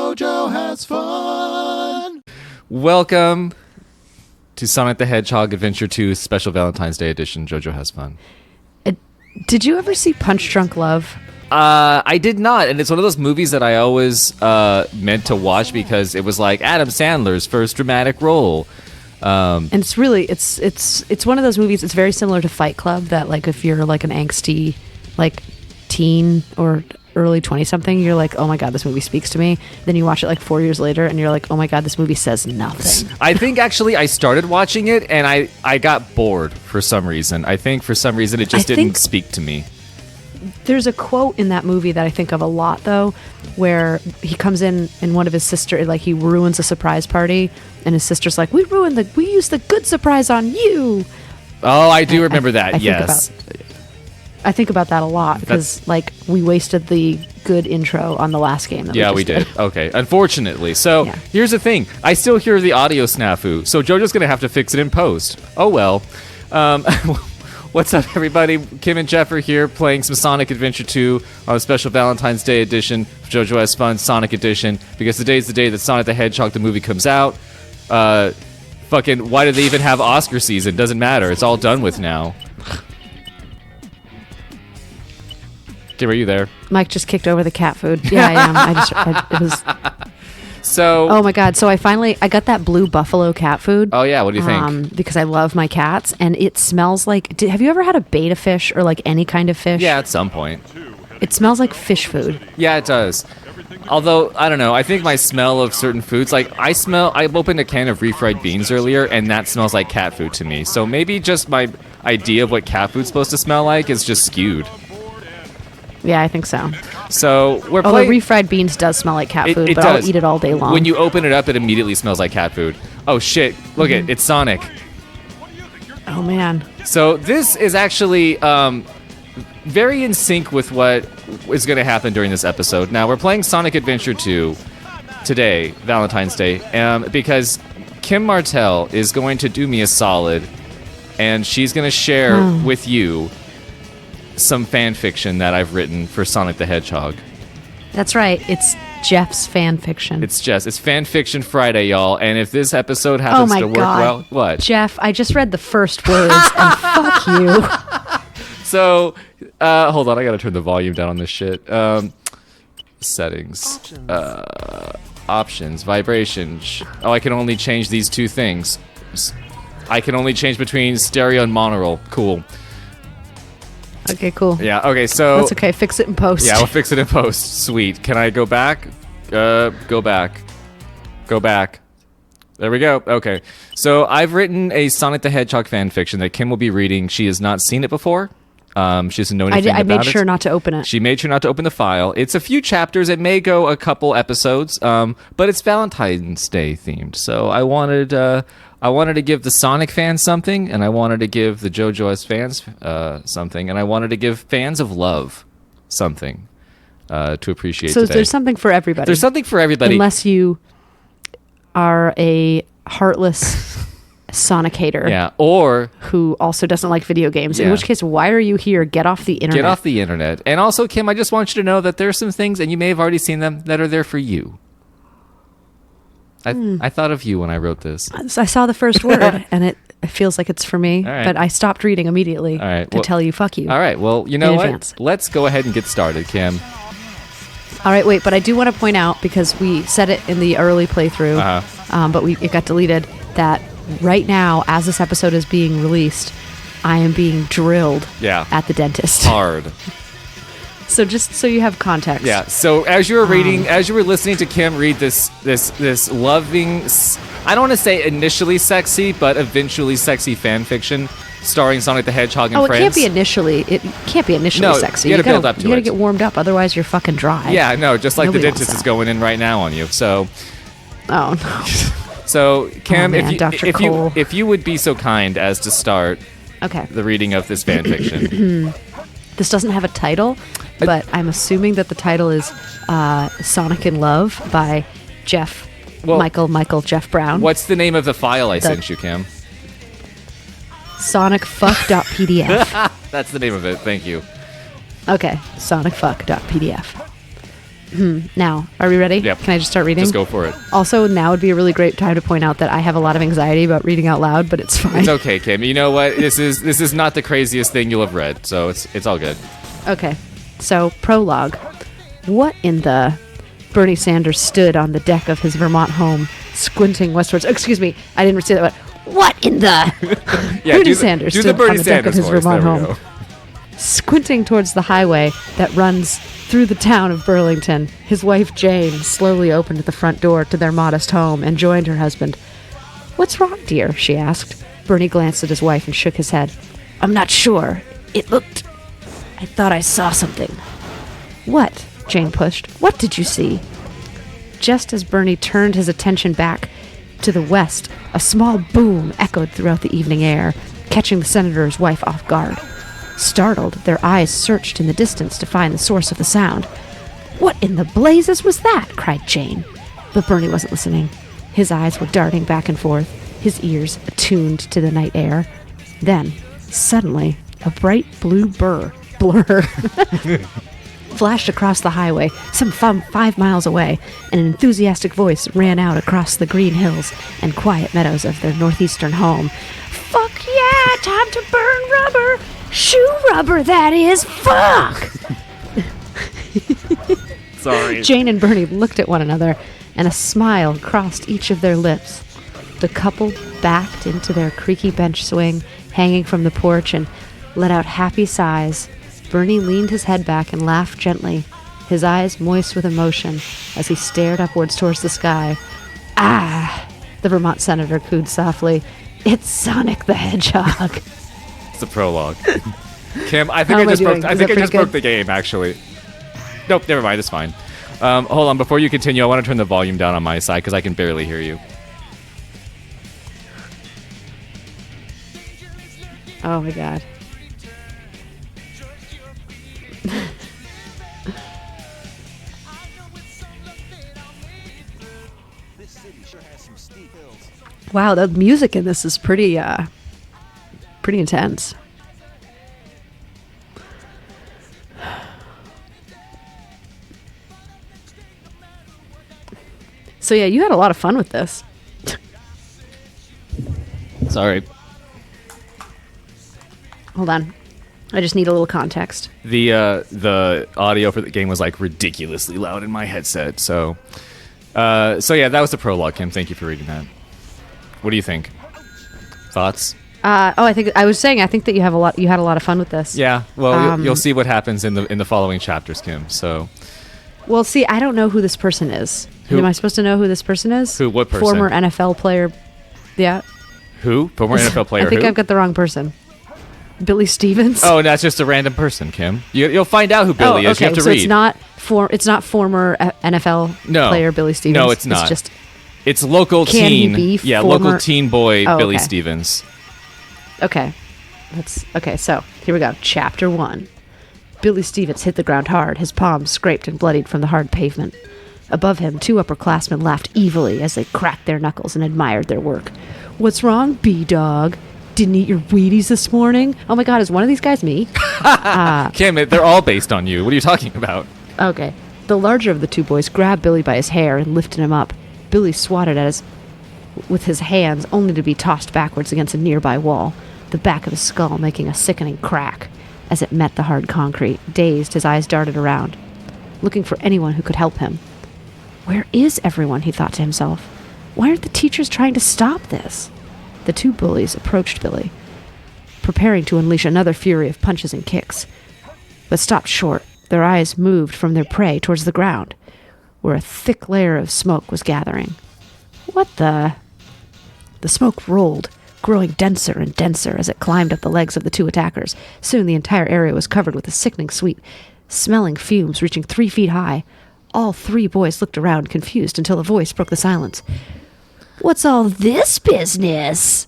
JoJo has fun. Welcome to Sonic the Hedgehog Adventure 2 Special Valentine's Day Edition. JoJo has fun. Did you ever see Punch Drunk Love? I did not, and it's one of those movies that I always meant to watch because it was like Adam Sandler's first dramatic role. And it's really it's one of those movies. It's very similar to Fight Club. That like if you're like an angsty like teen or early 20-something, you're like, oh my god, this movie speaks to me. Then you watch it like 4 years later, and you're like, oh my god, this movie says nothing. I think actually I started watching it and I got bored for some reason. I think for some reason it just didn't speak to me. There's a quote in that movie that I think of a lot, though, where he comes in and one of his sister, like he ruins a surprise party, and his sister's like, we used the good surprise on you. Oh, I do remember that. Yes. I think about that a lot because like we wasted the good intro on the last game. That we did. Okay, unfortunately. So here's the thing. I still hear the audio snafu, so JoJo's going to have to fix it in post. Oh, well. What's up, everybody? Kim and Jeff are here playing some Sonic Adventure 2 on a special Valentine's Day edition of JoJo Has Fun Sonic Edition, because today's the day that Sonic the Hedgehog, the movie, comes out. Fucking, why do they even have Oscar season? Doesn't matter. It's all done with now. Kim, are you there? Mike just kicked over the cat food. Yeah, I am. It was... So, oh my god! So I got that blue buffalo cat food. Oh yeah, what do you think? Because I love my cats, and it smells like. Have you ever had a beta fish or like any kind of fish? Yeah, at some point. It smells like fish food. Yeah, it does. Although I don't know, I think my smell of certain foods, like I opened a can of refried beans earlier, and that smells like cat food to me. So maybe just my idea of what cat food's supposed to smell like is just skewed. Yeah, I think so. So we're playing. Although refried beans does smell like cat food, but I'll eat it all day long. When you open it up, it immediately smells like cat food. Oh shit! Look at it's Sonic. Oh man! So this is actually very in sync with what is going to happen during this episode. Now we're playing Sonic Adventure 2 today, Valentine's Day, because Kim Martell is going to do me a solid, and she's going to share with you some fan fiction that I've written for Sonic the Hedgehog. That's right. It's Jeff's fan fiction. It's Fan Fiction Friday, y'all. And if this episode happens to work well, what? Jeff, I just read the first words and fuck you. So, hold on. I got to turn the volume down on this shit. Settings. Options. Vibration. Oh, I can only change these two things. I can only change between stereo and monorail. Cool. Okay, cool. Yeah, okay, so... That's okay, fix it in post. Yeah, we'll fix it in post. Sweet. Can I go back? Go back. Go back. There we go. Okay. So I've written a Sonic the Hedgehog fan fiction that Kim will be reading. She has not seen it before. She doesn't know anything about it. I made sure not to open it. She made sure not to open the file. It's a few chapters. It may go a couple episodes, but it's Valentine's Day themed. So I wanted to give the Sonic fans something, and I wanted to give the JoJo's fans something, and I wanted to give fans of love something to appreciate today. So there's something for everybody. There's something for everybody. Unless you are a heartless Sonic hater. Yeah, or... who also doesn't like video games. Yeah. In which case, why are you here? Get off the internet. Get off the internet. And also, Kim, I just want you to know that there are some things, and you may have already seen them, that are there for you. I thought of you when I wrote this. I saw the first word, and it feels like it's for me, right. but I stopped reading immediately to tell you, fuck you. All right, well, you know what? Let's go ahead and get started, Kim. All right, wait, but I do want to point out, because we said it in the early playthrough, but it got deleted, that right now, as this episode is being released, I am being drilled at the dentist. Hard. So just so you have context. Yeah. So as you were reading, as you were listening to Kim read this loving, I don't want to say initially sexy, but eventually sexy fan fiction starring Sonic the Hedgehog and friends. It can't be initially. It can't be initially sexy. You gotta build up to it. You gotta get warmed up, otherwise you're fucking dry. Yeah. No. Just like the dentist is going in right now on you. So. Oh no. So Kim, if you would be so kind as to start. Okay. The reading of this fan fiction. This doesn't have a title, but I'm assuming that the title is Sonic in Love by Michael Jeff Brown. What's the name of the file I sent you, Kim? sonicfuck.pdf. That's the name of it. Thank you. Okay, sonicfuck.pdf. Now, are we ready? Yep. Can I just start reading? Just go for it. Also, now would be a really great time to point out that I have a lot of anxiety about reading out loud, but it's fine. It's okay, Kim. You know what? This is not the craziest thing you'll have read, so it's all good. Okay. So, prologue. What in the... Bernie Sanders stood on the deck of his Vermont home, squinting westwards. Excuse me, I didn't say that. What in the... Yeah, Bernie Sanders do stood the Bernie on the deck Sanders of his voice. Vermont There we home, go. squinting towards the highway that runs through the town of Burlington. His wife, Jane, slowly opened the front door to their modest home and joined her husband. "What's wrong, dear?" she asked. Bernie glanced at his wife and shook his head. "I'm not sure. It looked... I thought I saw something." "What?" Jane pushed. "What did you see?" Just as Bernie turned his attention back to the west, a small boom echoed throughout the evening air, catching the senator's wife off guard. Startled, their eyes searched in the distance to find the source of the sound. "What in the blazes was that?" cried Jane. But Bernie wasn't listening. His eyes were darting back and forth, his ears attuned to the night air. Then, suddenly, a bright blue blur flashed across the highway, some 5 miles away, and an enthusiastic voice ran out across the green hills and quiet meadows of their northeastern home. "Fuck yeah! Time to burn rubber! Shoe rubber, that is! Fuck!" Sorry. Jane and Bernie looked at one another, and a smile crossed each of their lips. The couple backed into their creaky bench swing, hanging from the porch, and let out happy sighs. Bernie leaned his head back and laughed gently, his eyes moist with emotion as he stared upwards towards the sky. "Ah!" the Vermont senator cooed softly. "It's Sonic the Hedgehog." It's a prologue. Kim, I think How I am I just doing? broke. I Is think that I just pretty broke the game. Actually, nope. Never mind. It's fine. Hold on. Before you continue, I want to turn the volume down on my side because I can barely hear you. Oh my god. Wow, the music in this is pretty intense. So yeah, you had a lot of fun with this. Sorry. Hold on. I just need a little context. The audio for the game was like ridiculously loud in my headset. So yeah, that was the prologue, Kim. Thank you for reading that. What do you think? Thoughts? I think that you had a lot of fun with this. Yeah. Well, you'll see what happens in the following chapters, Kim. So. Well, see, I don't know who this person is. Who? Am I supposed to know who this person is? Who? What person? Former NFL player. Yeah. Who? Former NFL player. I think who? I've got the wrong person. Billy Stevens. Oh, that's just a random person, Kim. You'll find out who Billy is. Okay. You have to So read. it's not former NFL player Billy Stevens. No, it's not. It's just. It's local Can he teen. be Yeah, former- local teen boy Billy okay. Stevens. Okay. So here we go. Chapter 1. Billy Stevens hit the ground hard, his palms scraped and bloodied from the hard pavement. Above him, 2 upperclassmen laughed evilly as they cracked their knuckles and admired their work. "What's wrong, B-Dog? Didn't eat your Wheaties this morning?" Oh my god, is one of these guys me? Kim, they're all based on you. What are you talking about? Okay. The larger of the 2 boys grabbed Billy by his hair and lifted him up. Billy swatted with his hands, only to be tossed backwards against a nearby wall, the back of his skull making a sickening crack as it met the hard concrete. Dazed, his eyes darted around, looking for anyone who could help him. Where is everyone, he thought to himself. Why aren't the teachers trying to stop this? The 2 bullies approached Billy, preparing to unleash another fury of punches and kicks, but stopped short. Their eyes moved from their prey towards the ground, where a thick layer of smoke was gathering. What the... The smoke rolled, growing denser and denser as it climbed up the legs of the 2 attackers. Soon the entire area was covered with a sickening sweet, smelling fumes reaching 3 feet high. All 3 boys looked around, confused, until a voice broke the silence. "What's all this business?"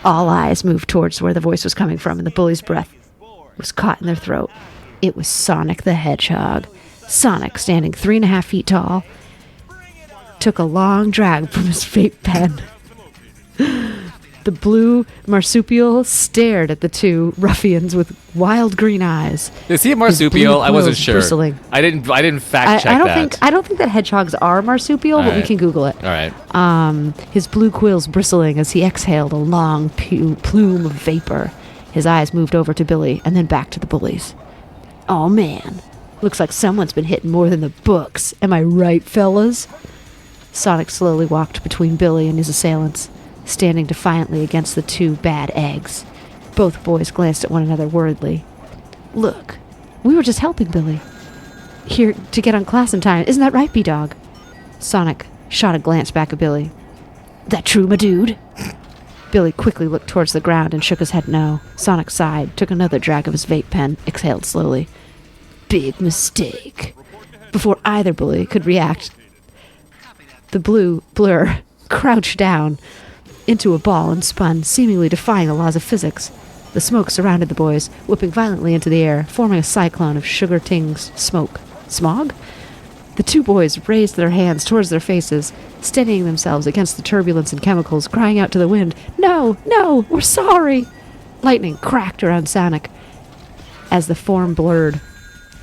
All eyes moved towards where the voice was coming from, and the bully's breath was caught in their throat. It was Sonic the Hedgehog. Sonic, standing 3.5 feet tall, took a long drag from his vape pen. The blue marsupial stared at the two ruffians with wild green eyes. Is he a His marsupial? blue I wasn't quills sure. bristling. I didn't fact check I don't that. think I don't think that hedgehogs are marsupial, but we right. can Google it. All right. His blue quills bristling as he exhaled a long plume of vapor. His eyes moved over to Billy and then back to the bullies. Oh man, looks like someone's been hitting more than the books. Am I right, fellas? Sonic slowly walked between Billy and his assailants, standing defiantly against the two bad eggs. Both boys glanced at one another worriedly. Look, we were just helping Billy. Here to get on class in time. Isn't that right, B-Dog? Sonic shot a glance back at Billy. That true, my dude? Billy quickly looked towards the ground and shook his head no. Sonic sighed, took another drag of his vape pen, exhaled slowly. Big mistake. Before either bully could react, the blue blur crouched down into a ball and spun, seemingly defying the laws of physics. The smoke surrounded the boys, whipping violently into the air, forming a cyclone of sugar-tinged smoke. Smog? The two boys raised their hands towards their faces, steadying themselves against the turbulence and chemicals, crying out to the wind, No, no, we're sorry! Lightning cracked around Sonic as the form blurred.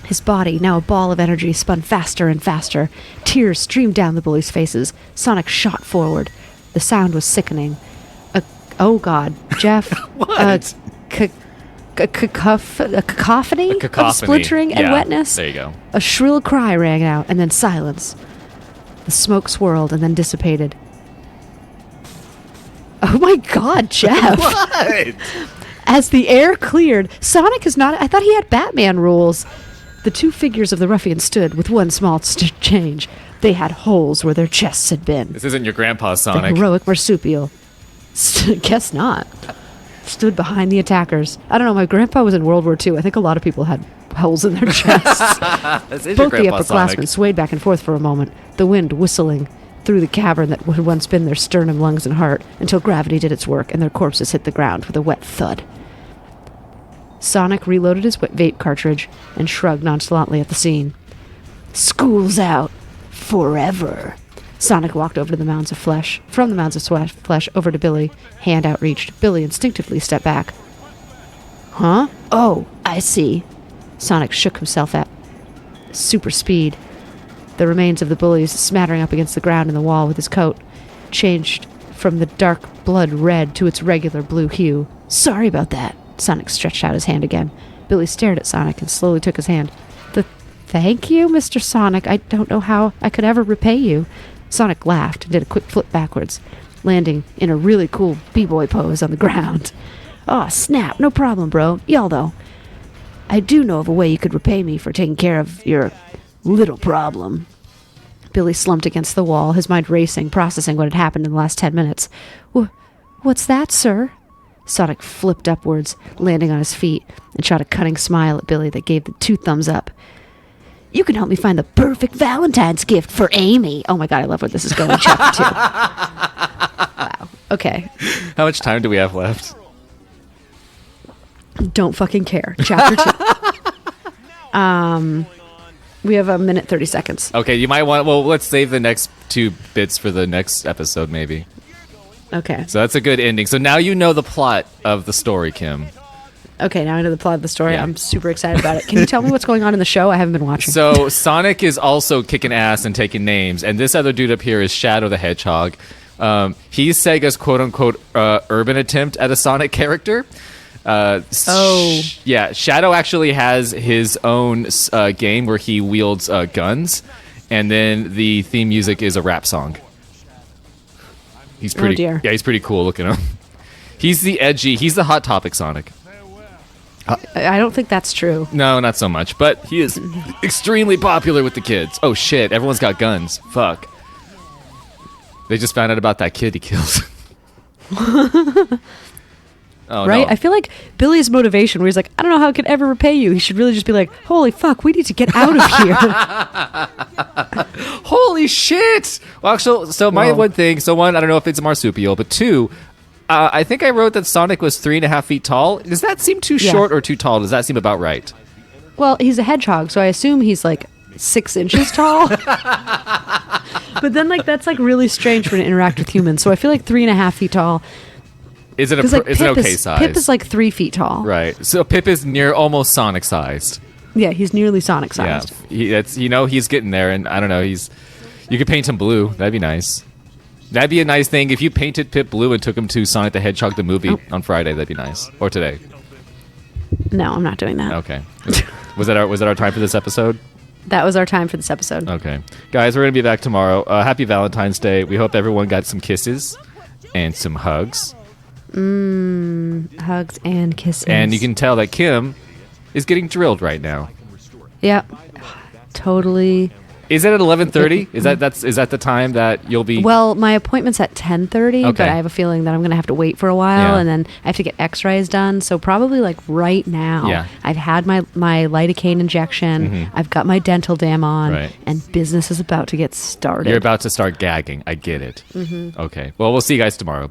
His body, now a ball of energy, spun faster and faster. Tears streamed down the bullies' faces. Sonic shot forward. The sound was sickening. Oh God, Jeff. What? A cacophony of splintering and Yeah, wetness. There you go. A shrill cry rang out, and then silence. The smoke swirled and then dissipated. Oh my God, Jeff. What? As the air cleared, Sonic is not... I thought he had Batman rules. The two figures of the ruffians stood with one small change. They had holes where their chests had been. This isn't your grandpa, The Sonic. heroic marsupial. Guess not. Stood behind the attackers. I don't know, my grandpa was in World War II. I think a lot of people had holes in their chests. This is your Both the grandpa, upperclassmen Sonic. swayed back and forth for a moment, the wind whistling through the cavern that had once been their sternum, lungs, and heart, until gravity did its work and their corpses hit the ground with a wet thud. Sonic reloaded his vape cartridge and shrugged nonchalantly at the scene. School's out. Forever. Sonic walked over to the mounds of flesh. From the mounds of flesh over to Billy, hand outreached. Billy instinctively stepped back. Huh? Oh, I see. Sonic shook himself at super speed. The remains of the bullies smattering up against the ground and the wall with his coat changed from the dark blood red to its regular blue hue. Sorry about that. Sonic stretched out his hand again. Billy stared at Sonic and slowly took his hand. Thank you, Mr. Sonic. I don't know how I could ever repay you. Sonic laughed and did a quick flip backwards, landing in a really cool b-boy pose on the ground. Oh, snap. No problem, bro. Y'all, though. I do know of a way you could repay me for taking care of your little problem. Billy slumped against the wall, his mind racing, processing what had happened in the last 10 minutes. What's that, sir? Sonic flipped upwards, landing on his feet, and shot a cunning smile at Billy that gave the 2 thumbs up. You can help me find the perfect Valentine's gift for Amy. Oh my God, I love where this is going, chapter 2. Wow. Okay. How much time do we have left? Don't fucking care. Chapter 2. We have a minute 30 seconds. Okay, you might want... Well, let's save the next 2 bits for the next episode, maybe. Okay. So that's a good ending. So now you know the plot of the story, Kim. Okay, now I know the plot of the story. Yeah. I'm super excited about it. Can you tell me what's going on in the show? I haven't been watching. So Sonic is also kicking ass and taking names, and this other dude up here is Shadow the Hedgehog. He's Sega's quote-unquote urban attempt at a Sonic character. Yeah, Shadow actually has his own game where he wields guns, and then the theme music is a rap song. He's pretty. Oh dear. Yeah, he's pretty cool looking. He's the Hot Topic Sonic. I don't think that's true. No, not so much. But he is extremely popular with the kids. Oh shit! Everyone's got guns. Fuck. They just found out about that kid he killed. Oh, right? no. I feel like Billy's motivation, where he's like, I don't know how I could ever repay you. He should really just be like, holy fuck, we need to get out of here. Holy shit! Well, so my one thing. So one, I don't know if it's a marsupial, but 2. I think I wrote that Sonic was 3.5 feet tall. Does that seem too short or too tall? Does that seem about right? Well, he's a hedgehog, so I assume he's like 6 inches tall. But then, like, that's like really strange for him to interact with humans. So I feel like 3.5 feet tall Is it Because a like is it Pip okay is, size? Pip is like 3 feet tall. right. So Pip is near almost Sonic sized. Yeah, he's nearly Sonic Yeah, sized. he's getting there, and I don't know. You could paint him blue. That'd be nice. That'd be a nice thing if you painted Pip blue and took him to Sonic the Hedgehog the movie on Friday. That'd be nice, or today. No, I'm not doing that. Okay. Was that our time for this episode? That was our time for this episode. Okay, guys, we're gonna be back tomorrow. Happy Valentine's Day. We hope everyone got some kisses and some hugs. Hugs and kisses. And you can tell that Kim is getting drilled right now. Yep. Totally. Is it at 11:30? Is that the time that you'll be? Well, my appointment's at 10:30, Okay. but I have a feeling that I'm going to have to wait for a while, Yeah. and then I have to get X-rays done. So probably like right now. Yeah. I've had my lidocaine injection. I've got my dental dam on, Right. and business is about to get started. You're about to start gagging. I get it. Okay. Well, we'll see you guys tomorrow.